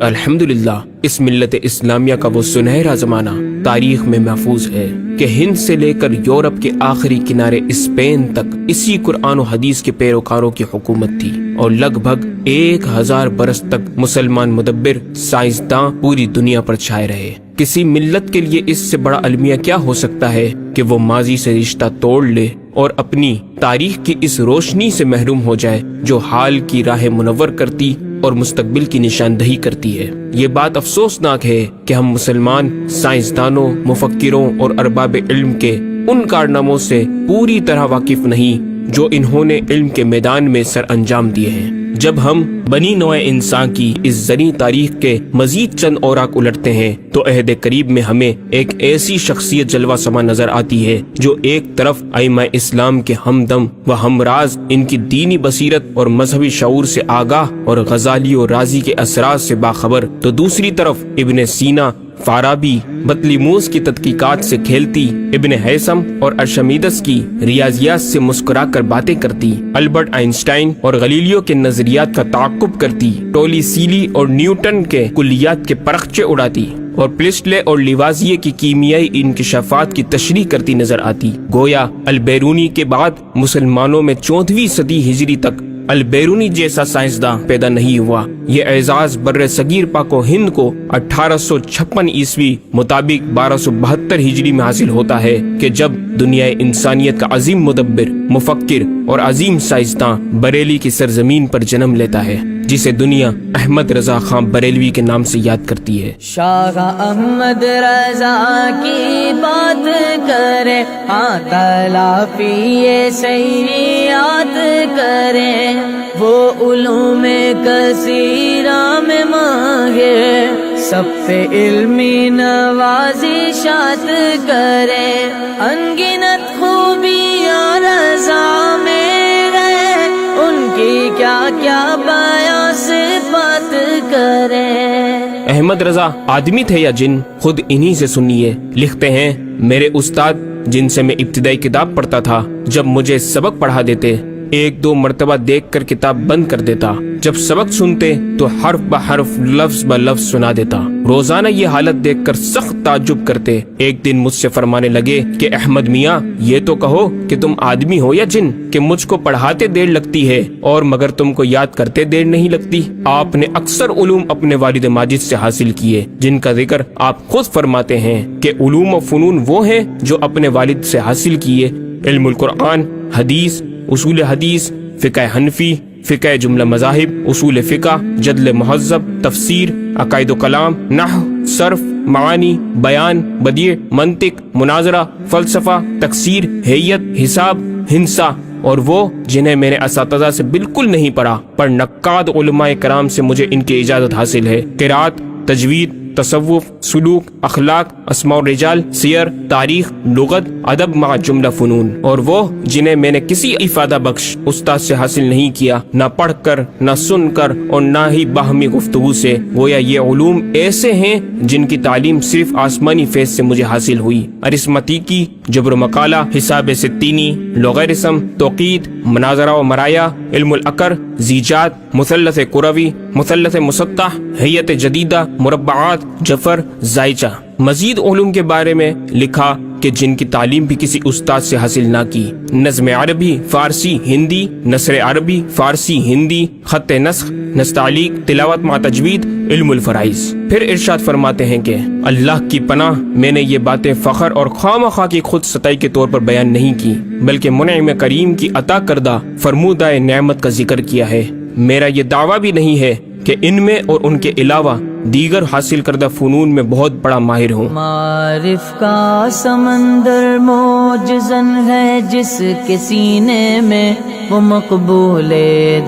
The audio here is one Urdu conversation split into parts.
الحمدللہ اس ملت اسلامیہ کا وہ سنہرا زمانہ تاریخ میں محفوظ ہے کہ ہند سے لے کر یورپ کے آخری کنارے اسپین تک اسی قرآن و حدیث کے پیروکاروں کی حکومت تھی، اور لگ بھگ 1000 برس تک مسلمان مدبر سائنسداں پوری دنیا پر چھائے رہے۔ کسی ملت کے لیے اس سے بڑا المیہ کیا ہو سکتا ہے کہ وہ ماضی سے رشتہ توڑ لے اور اپنی تاریخ کی اس روشنی سے محروم ہو جائے جو حال کی راہ منور کرتی اور مستقبل کی نشاندہی کرتی ہے۔ یہ بات افسوسناک ہے کہ ہم مسلمان سائنسدانوں، مفکروں اور ارباب علم کے ان کارناموں سے پوری طرح واقف نہیں جو انہوں نے علم کے میدان میں سر انجام دیے ہیں۔ جب ہم بنی نوع انسان کی اس زرعی تاریخ کے مزید چند اوراق الٹتے ہیں تو عہد قریب میں ہمیں ایک ایسی شخصیت جلوہ سما نظر آتی ہے جو ایک طرف ائمہ اسلام کے ہمدم و ہمراز، ان کی دینی بصیرت اور مذہبی شعور سے آگاہ اور غزالی و رازی کے اثرات سے باخبر، تو دوسری طرف ابن سینا، فارابی، بطلیموس کی تحقیقات سے کھیلتی، ابن ہیثم اور ارشمیدس کی ریاضیات سے مسکرا کر باتیں کرتی، البرٹ آئنسٹائن اور غلیلیو کے نظریات کا تعاقب کرتی، ٹولیسیلی اور نیوٹن کے کلیات کے پرخچے اڑاتی، اور پلسٹلے اور لیوازیے کی کیمیائی انکشافات کی تشریح کرتی نظر آتی۔ گویا البیرونی کے بعد مسلمانوں میں 14ویں صدی ہجری تک البیرونی جیسا سائنسداں پیدا نہیں ہوا۔ یہ اعزاز بر صغیر پاک و ہند کو 1856 عیسوی مطابق 1272 ہجری میں حاصل ہوتا ہے کہ جب دنیا انسانیت کا عظیم مدبر، مفکر اور عظیم سائنسداں بریلی کی سرزمین پر جنم لیتا ہے، جسے دنیا احمد رضا خان بریلوی کے نام سے یاد کرتی ہے۔ شاہ احمد رضا کی بات کرے، ہاں تلافی سیئات کرے، وہ علوم کثیرہ میں مانگے، سب پہ علمی نوازشات کرے، انگنت خوبیاں رضا میں گئے، ان کی کیا کیا بیان صفات کرے۔ احمد رضا آدمی تھے یا جن، خود انہی سے سنیے۔ لکھتے ہیں، میرے استاد جن سے میں ابتدائی کتاب پڑھتا تھا، جب مجھے سبق پڑھا دیتے 1-2 مرتبہ دیکھ کر کتاب بند کر دیتا، جب سبق سنتے تو حرف بحرف لفظ بلفظ سنا دیتا۔ روزانہ یہ حالت دیکھ کر سخت تعجب کرتے۔ ایک دن مجھ سے فرمانے لگے کہ احمد میاں، یہ تو کہو کہ تم آدمی ہو یا جن، کہ مجھ کو پڑھاتے دیر لگتی ہے اور مگر تم کو یاد کرتے دیر نہیں لگتی۔ آپ نے اکثر علوم اپنے والد ماجد سے حاصل کیے، جن کا ذکر آپ خود فرماتے ہیں کہ علوم و فنون وہ ہیں جو اپنے والد سے حاصل کیے، علم القرآن، حدیث، اصول حدیث، فقہ حنفی، فقہ جملہ مذاہب، اصول فقہ، جدل مہذب، تفسیر، عقائد و کلام، نحو، صرف، معانی، بیان، بدیع، منطق، مناظرہ، فلسفہ، تکسیر، حیت، حساب، ہندسہ، اور وہ جنہیں میں نے اساتذہ سے بالکل نہیں پڑھا، پر نقاد علماء کرام سے مجھے ان کی اجازت حاصل ہے۔ قرات، تجوید، تصوف، سلوک، اخلاق، اسماء الرجال، سیر، تاریخ، لغت، ادب مع جملہ فنون، اور وہ جنہیں میں نے کسی افادہ بخش استاد سے حاصل نہیں کیا، نہ پڑھ کر، نہ سن کر، اور نہ ہی باہمی گفتگو سے۔ گویا یہ علوم ایسے ہیں جن کی تعلیم صرف آسمانی فیض سے مجھے حاصل ہوئی۔ ارثمتیکی، جبر و مقالہ، حساب ستینی، لوغارثم، توقید، مناظرہ و مرایا، علم العقر، زیجات، مثلث کروی، مثلث مسطح، حیت جدیدہ، مربعات، جفر، زائچہ۔ مزید علوم کے بارے میں لکھا کہ جن کی تعلیم بھی کسی استاد سے حاصل نہ کی، نظم عربی، فارسی، ہندی، نثر عربی، فارسی، ہندی، خط نسخ، نستعلیق، تلاوت مع تجوید، علم الفرائض۔ پھر ارشاد فرماتے ہیں کہ اللہ کی پناہ، میں نے یہ باتیں فخر اور خواہ کی خود ستائی کے طور پر بیان نہیں کی، بلکہ منعم کریم کی عطا کردہ فرمودہ نعمت کا ذکر کیا ہے۔ میرا یہ دعویٰ بھی نہیں ہے کہ ان میں اور ان کے علاوہ دیگر حاصل کردہ فنون میں بہت بڑا ماہر ہوں۔ معارف کا سمندر موجزن ہے جس کے سینے میں، وہ مقبول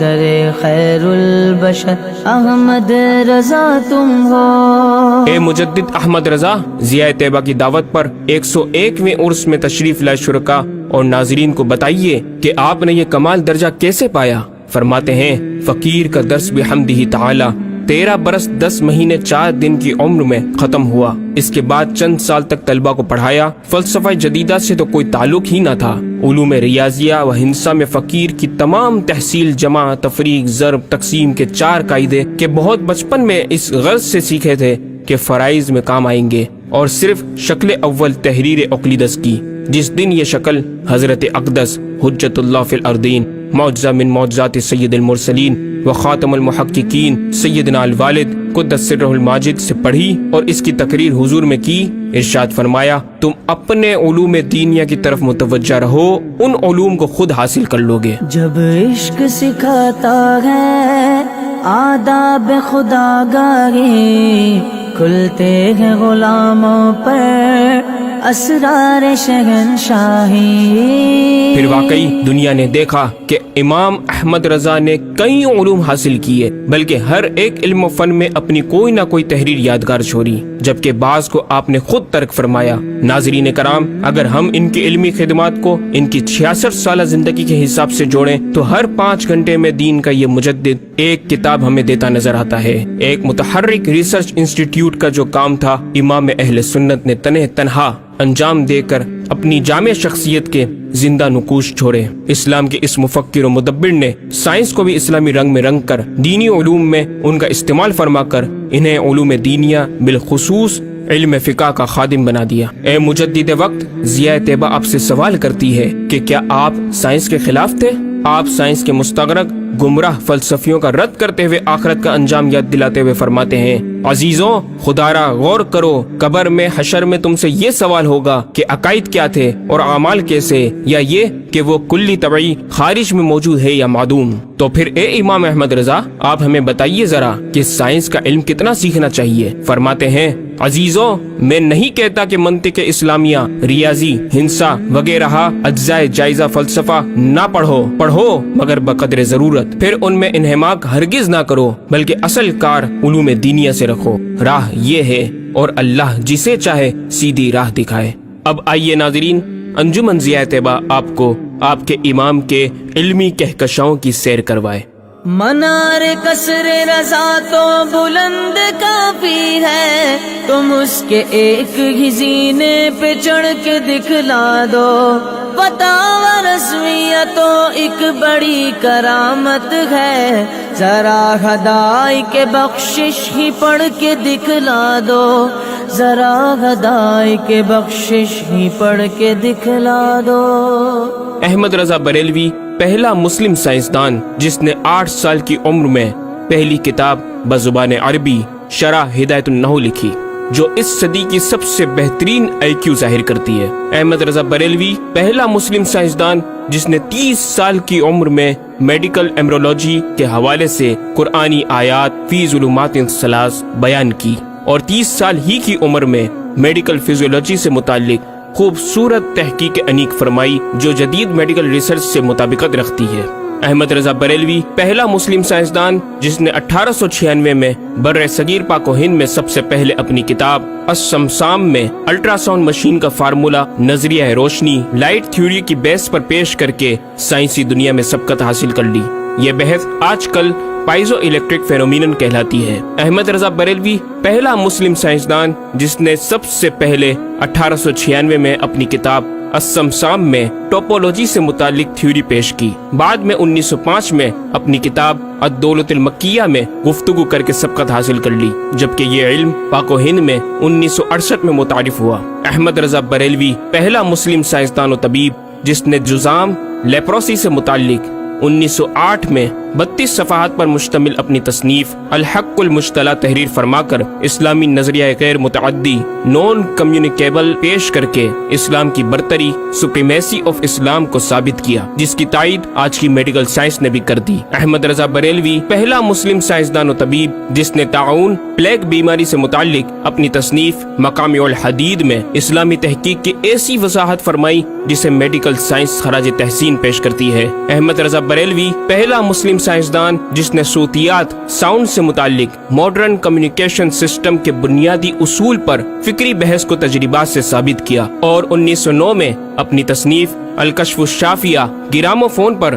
در خیر البشر احمد رضا تم ہو۔ اے مجدد احمد رضا، ضیاء طیبہ کی دعوت پر 101ویں عرس میں تشریف لائے شرکا اور ناظرین کو بتائیے کہ آپ نے یہ کمال درجہ کیسے پایا۔ فرماتے ہیں، فقیر کا درس بحمدہ تعالی 13 برس 10 مہینے 4 دن کی عمر میں ختم ہوا۔ اس کے بعد چند سال تک طلبہ کو پڑھایا۔ فلسفہ جدیدہ سے تو کوئی تعلق ہی نہ تھا۔ علوم ریاضیہ و ہندسہ میں فقیر کی تمام تحصیل، جمع، تفریق، ضرب، تقسیم کے 4 قاعدے کہ بہت بچپن میں اس غرض سے سیکھے تھے کہ فرائض میں کام آئیں گے، اور صرف شکل اول تحریر اقلیدس کی، جس دن یہ شکل حضرت اقدس حجت اللہ فی الارضین، معجزہ من معجزات سید المرسلین و خاتم المحققین سیدنا الوالد قدس سرہ الماجد سے پڑھی اور اس کی تقریر حضور میں کی، ارشاد فرمایا تم اپنے علوم دینیہ کی طرف متوجہ رہو، ان علوم کو خود حاصل کر لوگے۔ جب عشق سکھاتا ہے آداب خدا گاہی، کھلتے ہیں غلاموں پر اسرار شہنشاہی۔ پھر واقعی دنیا نے دیکھا کہ امام احمد رضا نے کئی علوم حاصل کیے، بلکہ ہر ایک علم و فن میں اپنی کوئی نہ کوئی تحریر یادگار چھوڑی، جبکہ بعض کو آپ نے خود ترک فرمایا۔ ناظرین کرام، اگر ہم ان کی علمی خدمات کو ان کی 66 سالہ زندگی کے حساب سے جوڑیں تو ہر 5 گھنٹے میں دین کا یہ مجدد ایک کتاب ہمیں دیتا نظر آتا ہے۔ ایک متحرک ریسرچ انسٹیٹیوٹ کا جو کام تھا، امام اہل سنت نے تنہا انجام دے کر اپنی جامع شخصیت کے زندہ نقوش چھوڑے۔ اسلام کے اس مفکر و مدبر نے سائنس کو بھی اسلامی رنگ میں رنگ کر دینی علوم میں ان کا استعمال فرما کر انہیں علوم دینیہ بالخصوص علم فقہ کا خادم بنا دیا۔ اے مجدد وقت، ضیاء طیبہ آپ سے سوال کرتی ہے کہ کیا آپ سائنس کے خلاف تھے؟ آپ سائنس کے مستغرق گمراہ فلسفیوں کا رد کرتے ہوئے آخرت کا انجام یاد دلاتے ہوئے فرماتے ہیں، عزیزوں خدا را غور کرو، قبر میں حشر میں تم سے یہ سوال ہوگا کہ عقائد کیا تھے اور اعمال کیسے، یا یہ کہ وہ کلی طبعی خارج میں موجود ہے یا معدوم۔ تو پھر اے امام احمد رضا، آپ ہمیں بتائیے ذرا کہ سائنس کا علم کتنا سیکھنا چاہیے؟ فرماتے ہیں، عزیزوں میں نہیں کہتا کہ منطق اسلامیہ، ریاضی، ہندسہ وغیرہ اجزائے جائزہ فلسفہ نہ پڑھو مگر بقدر ضرورت، پھر ان میں انہماک ہرگز نہ کرو، بلکہ اصل کار علوم دینیہ سے رکھو۔ راہ یہ ہے اور اللہ جسے چاہے سیدھی راہ دکھائے۔ اب آئیے ناظرین، انجمن ضیاء طیبہ آپ کو آپ کے امام کے علمی کہکشاؤں کی سیر کروائے۔ منار قصر رضا تو بلند کافی ہے، تم اس کے ایک ہی زینے پہ چڑھ کے دکھلا دو، فتاوی رسمیہ تو ایک بڑی کرامت ہے، ذرا ہدائی کے بخشش ہی پڑھ کے دکھلا دو، ذرا ہدائی کے بخشش ہی پڑھ کے دکھلا دو۔ احمد رضا بریلوی پہلا مسلم سائنسدان جس نے 8 سال کی عمر میں پہلی کتاب بزبان عربی شرح ہدایت النحو لکھی، جو اس صدی کی سب سے بہترین IQ ظاہر کرتی ہے۔ احمد رضا بریلوی پہلا مسلم سائنسدان جس نے 30 سال کی عمر میں میڈیکل ایمرولوجی کے حوالے سے قرآنی آیات فی ظلمات ثلاث بیان کی، اور 30 سال ہی کی عمر میں میڈیکل فزیولوجی سے متعلق خوبصورت تحقیق انیق فرمائی، جو جدید میڈیکل ریسرچ سے مطابقت رکھتی ہے۔ احمد رضا بریلوی پہلا مسلم سائنسدان جس نے 1896 میں بر صغیر پاک و ہند میں سب سے پہلے اپنی کتاب السمسام میں الٹرا ساؤنڈ مشین کا فارمولا نظریہ روشنی لائٹ تھیوری کی بیس پر پیش کر کے سائنسی دنیا میں سبقت حاصل کر لی۔ یہ بحث آج کل پائزو الیکٹرک فینومینن کہلاتی ہے۔ احمد رضا بریلوی پہلا مسلم سائنسدان جس نے سب سے پہلے 1896 میں اپنی کتاب السمسام میں ٹوپولوجی سے متعلق تھیوری پیش کی۔ بعد میں 1905 میں اپنی کتاب الدولۃ المکیہ میں گفتگو کر کے سبقت حاصل کر لی، جبکہ یہ علم پاک و ہند میں 1968 میں متعارف ہوا۔ احمد رضا بریلوی پہلا مسلم سائنسدان و طبیب جس نے جزام لیپروسی سے متعلق 1908 میں 32 صفحات پر مشتمل اپنی تصنیف الحق المجتلی تحریر فرما کر اسلامی نظریہ غیر متعدی نون کمیونیکیبل پیش کر کے اسلام کی برتری سپریمیسی آف اسلام کو ثابت کیا، جس کی تائید آج کی میڈیکل سائنس نے بھی کر دی۔ احمد رضا بریلوی پہلا مسلم سائنسدان و طبیب جس نے طاعون پلیگ بیماری سے متعلق اپنی تصنیف مقامع الحدید میں اسلامی تحقیق کی ایسی وضاحت فرمائی جسے میڈیکل سائنس خراج تحسین پیش کرتی ہے۔ احمد رضا بریلوی پہلا مسلم سائنسدان جس نے صوتیات ساؤنڈ سے متعلق ماڈرن کمیونیکیشن سسٹم کے بنیادی اصول پر فکری بحث کو تجربات سے ثابت کیا، اور 1909 میں اپنی تصنیف الکشف الشافیہ گراموفون پر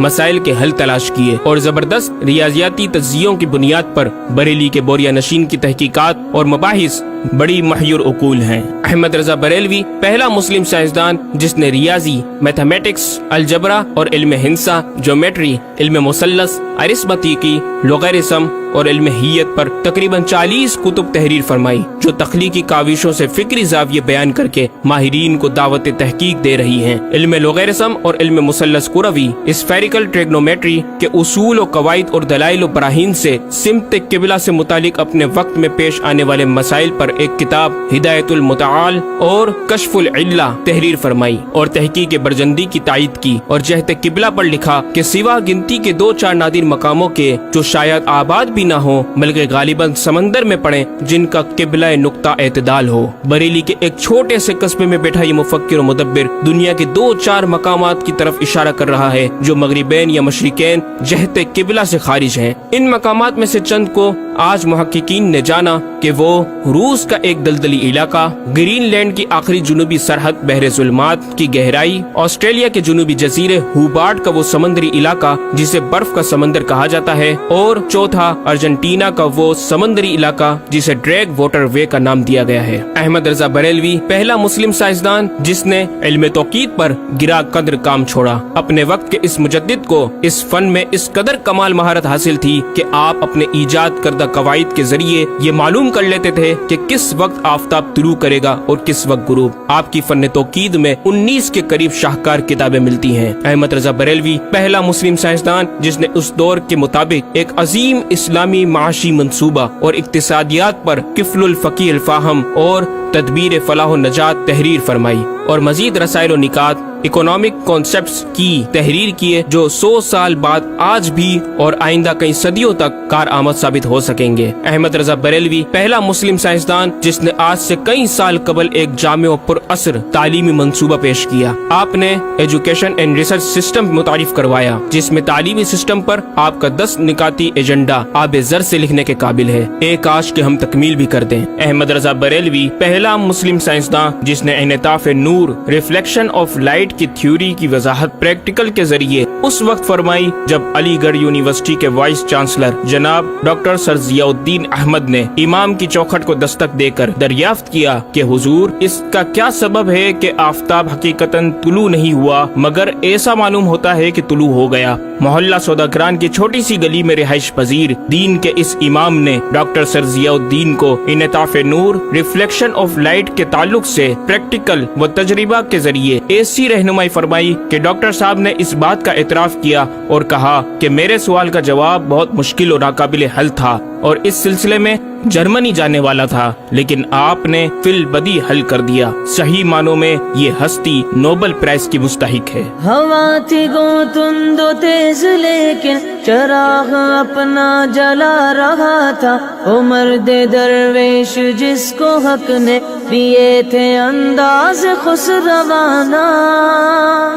مسائل کے حل تلاش کیے اور زبردست ریاضیاتی تجزیوں کی بنیاد پر بریلی کے بوریا نشین کی تحقیقات اور مباحث بڑی محیر عقول ہیں۔ احمد رضا بریلوی پہلا مسلم سائنسدان جس نے ریاضی، میتھمیٹکس، الجبرا اور علم ہندسہ، جیومیٹری، علم مثلث، ارثمیٹکی، لوگارثم اور علم ہیت پر تقریباً 40 کتب تحریر فرمائی، جو تخلیقی کاوشوں سے فکری زاویے بیان کر کے ماہرین کو دعوت تحقیق دے رہی ہیں۔ علم لوگارثم اور علم مثلث کروی، اسفیریکل ٹریگنومیٹری کے اصول و قواعد اور دلائل و براہین سے سمت قبلہ سے متعلق اپنے وقت میں پیش آنے والے مسائل پر ایک کتاب ہدایت المتعال اور کشف العلہ تحریر فرمائی اور تحقیق برجندی کی تائید کی، اور جہت قبلہ پر لکھا کہ سوا گنتی کے 2-4 نادر مقاموں کے جو شاید آباد بھی نہ ہو بلکہ غالباً سمندر میں پڑیں، جن کا قبلہ نقطہ اعتدال ہو۔ بریلی کے ایک چھوٹے سے قصبے میں بیٹھا یہ مفکر و مدبر دنیا کے 2-4 مقامات کی طرف اشارہ کر رہا ہے جو مغربین یا مشرقین جہت قبلہ سے خارج ہیں۔ ان مقامات میں سے چند کو آج محققین نے جانا کہ وہ روس کا ایک دلدلی علاقہ، گرین لینڈ کی آخری جنوبی سرحد بحر ظلمات کی گہرائی، آسٹریلیا کے جنوبی جزیرے ہوبارٹ کا وہ سمندری علاقہ جسے برف کا سمندر کہا جاتا ہے، اور چوتھا ارجنٹینا کا وہ سمندری علاقہ جسے ڈریگ واٹر وے کا نام دیا گیا ہے۔ احمد رضا بریلوی پہلا مسلم سائنسدان جس نے علم توقیت پر گرا قدر کام چھوڑا۔ اپنے وقت کے اس مجدد کو اس فن میں اس قدر کمال مہارت حاصل تھی کہ آپ اپنے ایجاد کردہ قواعد کے ذریعے یہ معلوم کر لیتے تھے کہ کس وقت آفتاب طلوع کرے گا اور کس وقت غروب۔ آپ کی فن توقید میں 19 کے قریب شاہکار کتابیں ملتی ہیں۔ احمد رضا بریلوی پہلا مسلم سائنسدان جس نے اس دور کے مطابق ایک عظیم اسلامی معاشی منصوبہ اور اقتصادیات پر کفل الفقی الفاہم اور تدبیر فلاح و نجات تحریر فرمائی، اور مزید رسائل و نکات اکنامک کانسیپٹس کی تحریر کیے جو 100 سال بعد آج بھی اور آئندہ کئی صدیوں تک کارآمد ثابت ہو سکیں گے۔ احمد رضا بریلوی پہلا مسلم سائنسدان جس نے آج سے کئی سال قبل ایک جامع و پر اثر تعلیمی منصوبہ پیش کیا۔ آپ نے ایجوکیشن اینڈ ریسرچ سسٹم متعارف کروایا جس میں تعلیمی سسٹم پر آپ کا 10 نکاتی ایجنڈا آب زر سے لکھنے کے قابل ہے، ایک آج کے ہم تکمیل بھی کر دیں۔ احمد رضا بریلوی پہلا مسلم سائنسدان جس نے انعطاف نور، ریفلیکشن آف لائٹ کی تھیوری کی وضاحت پریکٹیکل کے ذریعے اس وقت فرمائی جب علی گڑھ یونیورسٹی کے وائس چانسلر جناب ڈاکٹر سر ضیاء الدین احمد نے امام کی چوکھٹ کو دستک دے کر دریافت کیا کہ حضور اس کا کیا سبب ہے کہ آفتاب حقیقتاً طلوع نہیں ہوا مگر ایسا معلوم ہوتا ہے کہ طلوع ہو گیا۔ محلہ سوداگران کی چھوٹی سی گلی میں رہائش پذیر دین کے اس امام نے ڈاکٹر سر ضیاء الدین کو انعطاف نور، ریفلیکشن آف لائٹ کے تعلق سے پریکٹیکل و تجربہ کے ذریعے ایسی رہنمائی فرمائی کہ ڈاکٹر صاحب نے اس بات کا اعتراف کیا اور کہا کہ میرے سوال کا جواب بہت مشکل اور ناقابل حل تھا اور اس سلسلے میں جرمنی جانے والا تھا، لیکن آپ نے فی البدی حل کر دیا۔ صحیح معنوں میں یہ ہستی نوبل پرائز کی مستحق ہے۔ ہوا تھی گو تند و تیز لیکن چراغ اپنا جلا رہا تھا، وہ مرد درویش جس کو حق نے دیے تھے انداز خسروانہ۔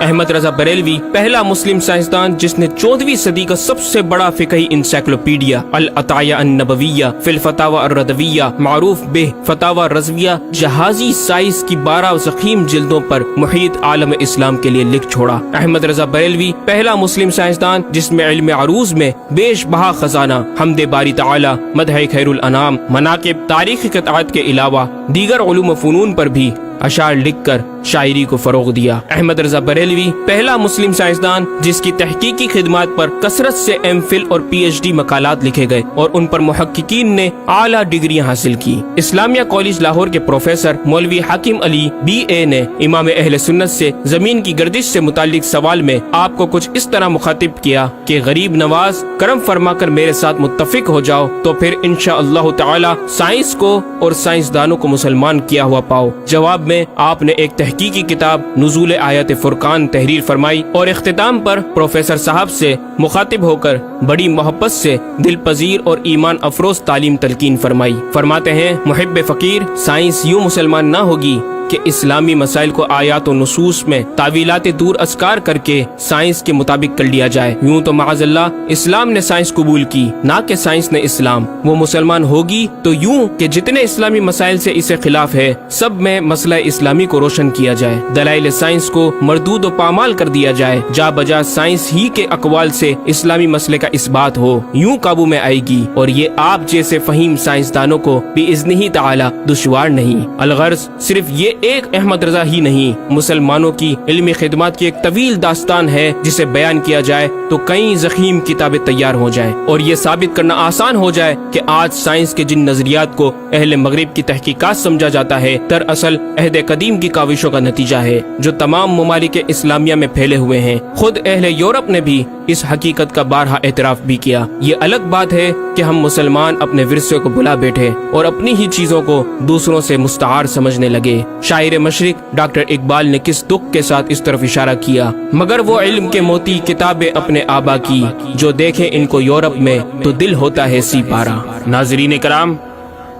احمد رضا بریلوی پہلا مسلم سائنسدان جس نے 14ویں صدی کا سب سے بڑا فقہی انسائکلوپیڈیا العطایہ النبویہ فی الفتاوی الردویہ معروف بہ فتاوی رضویہ جہازی سائز کی 12 ضخیم جلدوں پر محیط عالم اسلام کے لیے لکھ چھوڑا۔ احمد رضا بریلوی پہلا مسلم سائنسدان جس میں علم عروض میں بیش بہا خزانہ، حمد باری تعالی، مدح خیر الانام، مناقب، تاریخی قطعات کے علاوہ دیگر علوم و فنون پر بھی اشعار لکھ کر شاعری کو فروغ دیا۔ احمد رضا بریلوی پہلا مسلم سائنسدان جس کی تحقیقی خدمات پر کثرت سے ایم فل اور پی ایچ ڈی مقالات لکھے گئے اور ان پر محققین نے اعلیٰ ڈگریاں حاصل کی۔ اسلامیہ کالج لاہور کے پروفیسر مولوی حاکم علی بی اے نے امام اہل سنت سے زمین کی گردش سے متعلق سوال میں آپ کو کچھ اس طرح مخاطب کیا کہ غریب نواز کرم فرما کر میرے ساتھ متفق ہو جاؤ تو پھر انشاءاللہ تعالی سائنس کو اور سائنسدانوں کو مسلمان کیا ہوا پاؤ۔ جواب میں آپ نے ایک تحقیقی کتاب نزول آیات فرقان تحریر فرمائی اور اختتام پر پروفیسر صاحب سے مخاطب ہو کر بڑی محبت سے دل پذیر اور ایمان افروز تعلیم تلقین فرمائی۔ فرماتے ہیں محب فقیر سائنس یوں مسلمان نہ ہوگی کہ اسلامی مسائل کو آیات و نصوص میں تعویلات دور اسکار کر کے سائنس کے مطابق کر لیا جائے۔ یوں تو معاذ اللہ اسلام نے سائنس قبول کی، نہ کہ سائنس نے اسلام۔ وہ مسلمان ہوگی تو یوں کہ جتنے اسلامی مسائل سے اسے خلاف ہے سب میں مسئلہ اسلامی کو روشن کیا جائے، دلائل سائنس کو مردود و پامال کر دیا جائے، جا بجا سائنس ہی کے اقوال سے اسلامی مسئلے کا اثبات ہو، یوں قابو میں آئے گی۔ اور یہ آپ جیسے فہیم سائنسدانوں کو بِإِذْنِهِ تعالی دشوار نہیں۔ الغرض صرف یہ ایک احمد رضا ہی نہیں، مسلمانوں کی علمی خدمات کی ایک طویل داستان ہے جسے بیان کیا جائے تو کئی ضخیم کتابیں تیار ہو جائیں اور یہ ثابت کرنا آسان ہو جائے کہ آج سائنس کے جن نظریات کو اہل مغرب کی تحقیقات سمجھا جاتا ہے دراصل عہد قدیم کی کاوشوں کا نتیجہ ہے جو تمام ممالک اسلامیہ میں پھیلے ہوئے ہیں۔ خود اہل یورپ نے بھی اس حقیقت کا بارہا اعتراف بھی کیا۔ یہ الگ بات ہے کہ ہم مسلمان اپنے ورثے کو بلا بیٹھے اور اپنی ہی چیزوں کو دوسروں سے مستعار سمجھنے لگے۔ شاعر مشرق ڈاکٹر اقبال نے کس دکھ کے ساتھ اس طرف اشارہ کیا، مگر وہ علم کے موتی کتابیں اپنے آبا کی، جو دیکھیں ان کو یورپ میں تو دل ہوتا ہے سی پارا۔ ناظرین کرام،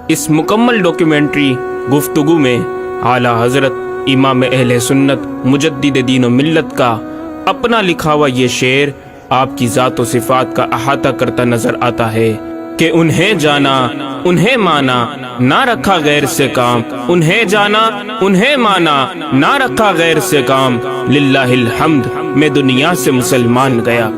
اس مکمل ڈاکیومنٹری گفتگو میں اعلیٰ حضرت امام اہل سنت مجدد دین و ملت کا اپنا لکھا ہوا یہ شعر آپ کی ذات و صفات کا احاطہ کرتا نظر آتا ہے کہ انہیں جانا انہیں مانا نہ رکھا غیر سے کام، انہیں جانا انہیں مانا نہ رکھا غیر سے کام، للہ الحمد میں دنیا سے مسلمان گیا۔